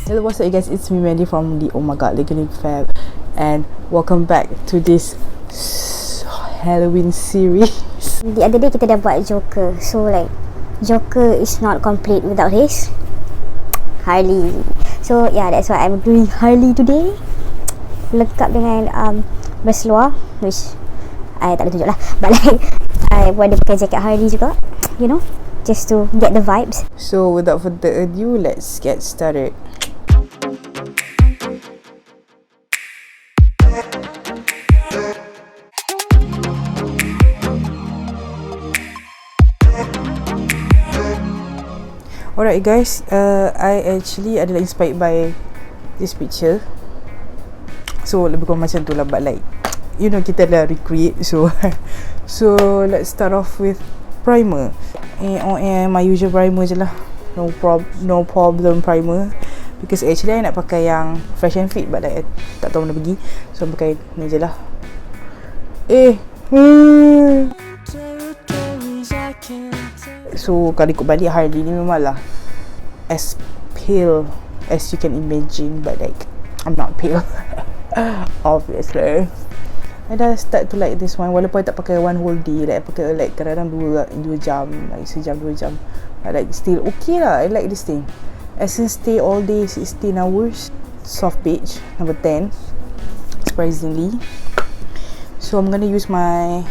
Hello, what's up you guys, it's me Mandy from the Oh My God Legally Fab, and welcome back to this Halloween series. The other day kita dah buat Joker, so like Joker is not complete without his Harley. So yeah, that's why I'm doing Harley today. Lengkap dengan berseluar, which I tak boleh tunjuk lah, but like I ada pakai jaket Harley juga, you know, just to get the vibes. So without further ado, let's get started. Alright guys, I actually adalah inspired by this picture. So lebih kurang macam tu lah, but like, you know, kita dah recreate. So let's start off with primer. My usual primer je lah. No problem primer. Because actually I nak pakai yang Fresh and Fit, but like, I tak tahu mana pergi. So I pakai ni je lah. So kalau ikut balik, Harley ni memanglah as pale as you can imagine, but like I'm not pale. Obviously I dah start to like this one, walaupun I tak pakai one whole day. Like I pakai like kadang-kadang 2 jam, like sejam 2 jam, but like still okay lah. I like this thing. Essence Stay All Day 16 hours, soft beige, number 10, surprisingly. So I'm gonna use my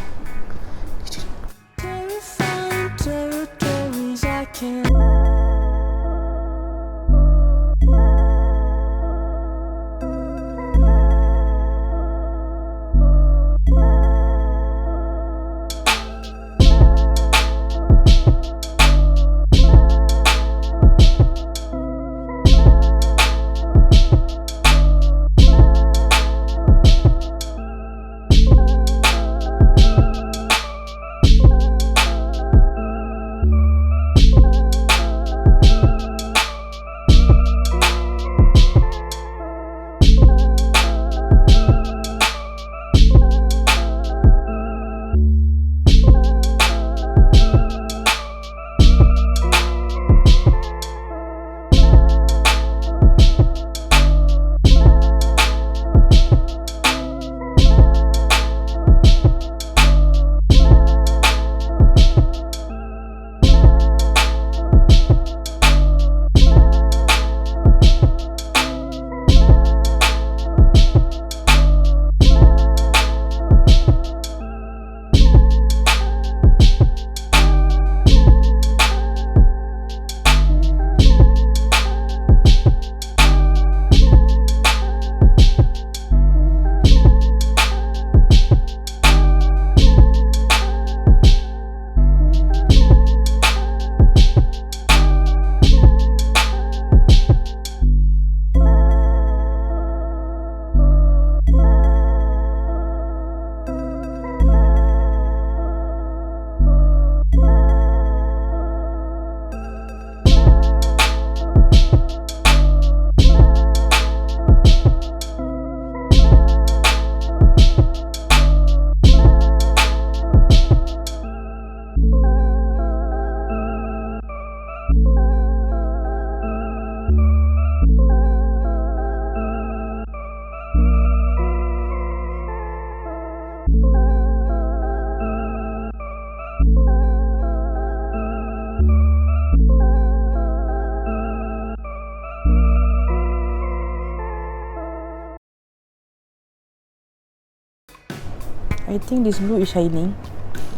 I think this blue is shining,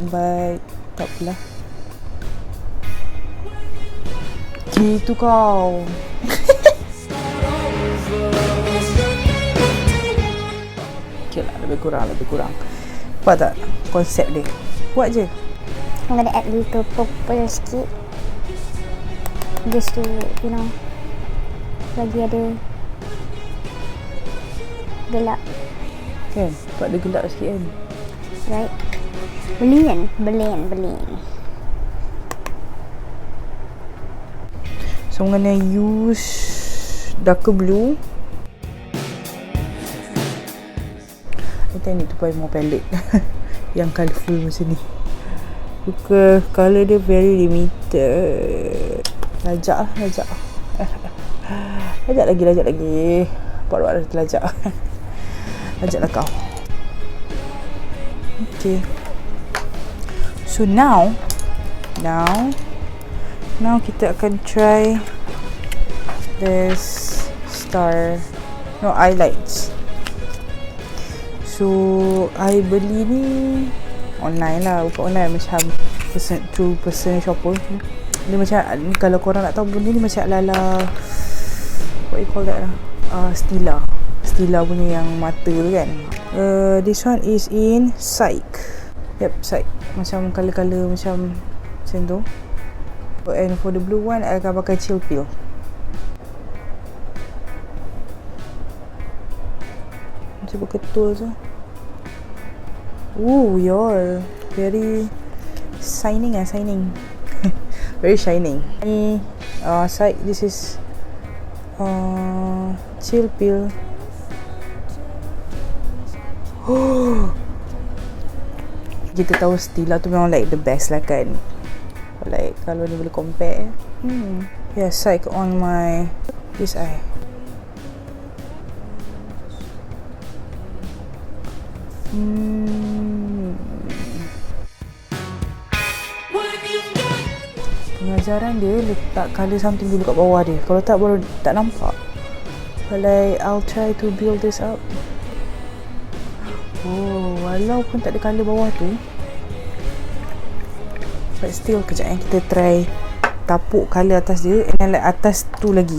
but tak apalah. Gitu kau. Okay lah, lebih kurang. Nampak tak konsep dia? Buat je. I'm gonna add little purple sikit, just to, you know, bagi ada gelap. Kan? Buat dia gelap sikit kan? Right? Blend. So I'm gonna use darker blue. I think I need to buy more palette yang colourful macam ni. Suka colour dia very limited. Lajak. Lajak lagi. Buat dah terlajak. Lajaklah kau. Okay. So now kita akan try this highlights. So I beli ni online lah, bukan online, macam person shopper. Dia macam, kalau korang nak tahu benda ni macam ala-ala, what you call that lah, Stila punya yang mata tu kan. This one is in Psych. Yep, Psych. Macam colour-colour macam tu. And for the blue one, I akan pakai Chill Pill. Cuba ketul tu. Yall. Very shining. Very shining. Ni Psych, this is Chill Pill. Kita tahu Stila tu memang like the best lah kan. Like kalau ni boleh compare. Yeah, Psych on my this eye. Pengajaran dia letak colour something dulu kat bawah dia. Kalau tak baru tak nampak. But like I'll try to build this up. Walaupun tak ada colour bawah tu, but still kejap kita try tapuk colour atas dia, and then like atas tu lagi.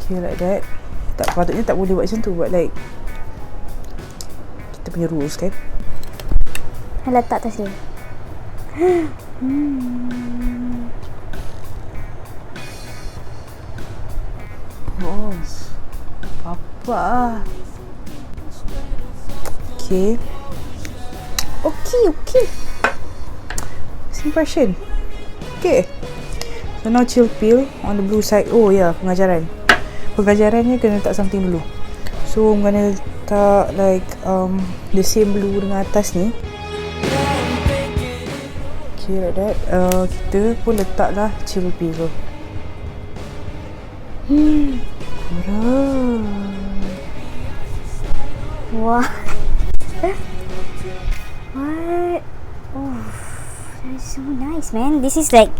Okay, like that. Tak patutnya tak boleh buat macam tu, but like kita punya rules kan. Letak atas dia. Apa? Okay. First impression. Okay. So now Chill Pill on the blue side. Pengajarannya kena letak something dulu. So I'm gonna letak like the same blue dengan atas ni. Okay, like that. Kita pun letaklah Chill Pill tu. Wah. What? That's so nice, man. This is like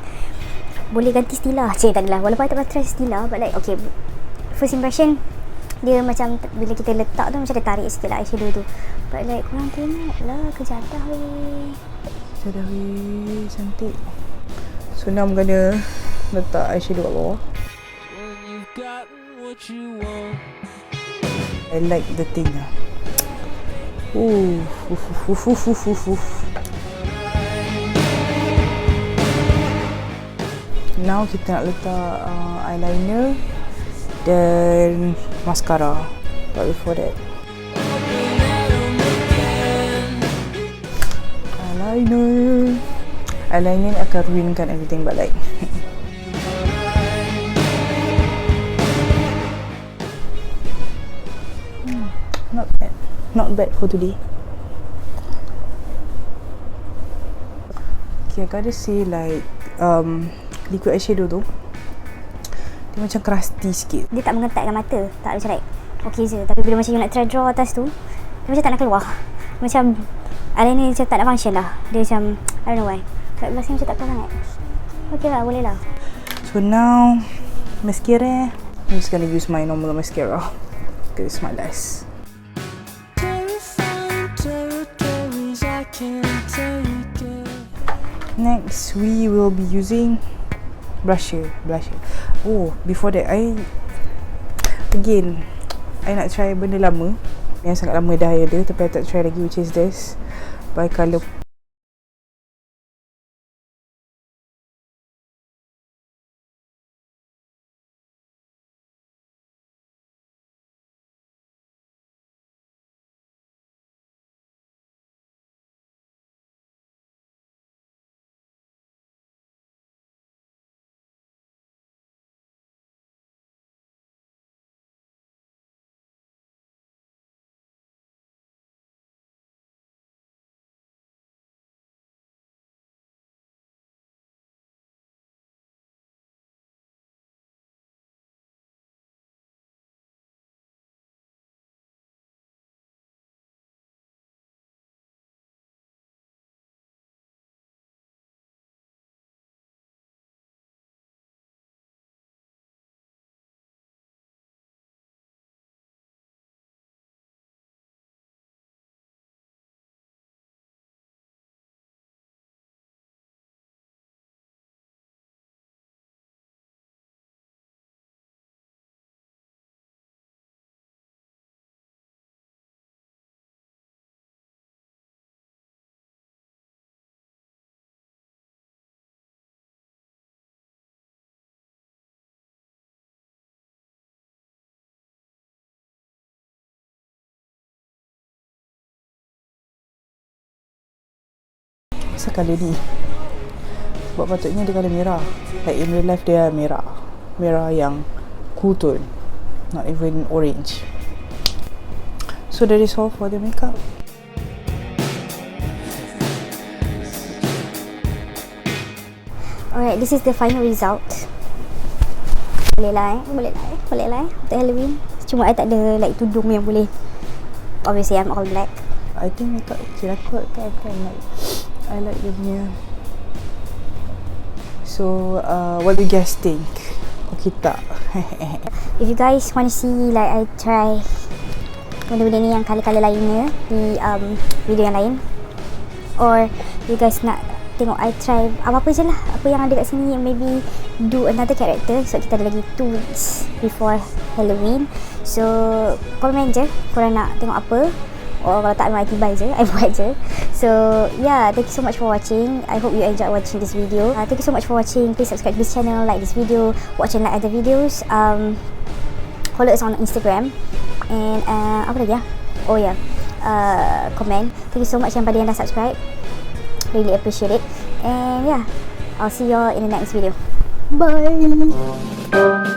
boleh ganti Stila. Tak adalah. Walaupun I tak pernah try Stila, but like okay, first impression dia macam bila kita letak tu macam dia tarik sikit lah eyeshadow tu. But like korang tengok lah, kejadah weh. Cantik. So now I'm gonna letak eyeshadow kat bawah. I like the thing lah. Now kita nak letak eyeliner dan mascara. But before that, eyeliner akan ruinkan everything, but like not bad for today. Okay, I gotta say like liquid eyeshadow tu dia macam crusty sikit. Dia tak mengetatkan mata. Tak macam like okay je. Tapi bila macam you nak try draw atas tu, dia macam tak nak keluar. Macam eyeliner macam tak nak function lah. Dia macam I don't know why. Kat belah sini macam tak keluar sangat. Okay lah, boleh lah. So now mascara. I'm just gonna use my normal mascara because it's my last. Next we will be using blusher. Before that I nak try benda lama yang sangat lama dah ada tapi I tak try lagi, which is this by colour asal colour ni? Sebab patutnya dia colour merah. Like in real life dia merah. Merah yang cool tone, not even orange. So that is all for the makeup. Alright, this is the final result. Boleh lah untuk Halloween. Cuma I tak ada like tudung yang boleh. Obviously I'm all black. I think makeup okay lah kot kan, like I like dia punya. So what do you guys think? Okay tak? If you guys want to see like I try benda-benda ni yang colour-colour lainnya di video yang lain, or you guys nak tengok I try apa-apa je lah, apa yang ada kat sini, maybe do another character. So kita ada lagi 2 weeks before Halloween. So komen je korang nak tengok apa, or kalau tak memang I tibai je, I buat je. So yeah, thank you so much for watching. I hope you enjoyed watching this video. Thank you so much for watching. Please subscribe to this channel, like this video, watch and like other videos. Follow us on Instagram, and apa lagi ya? Oh yeah, comment. Thank you so much yang pada yang dah subscribe, really appreciate it. And yeah, I'll see y'all in the next video. Bye.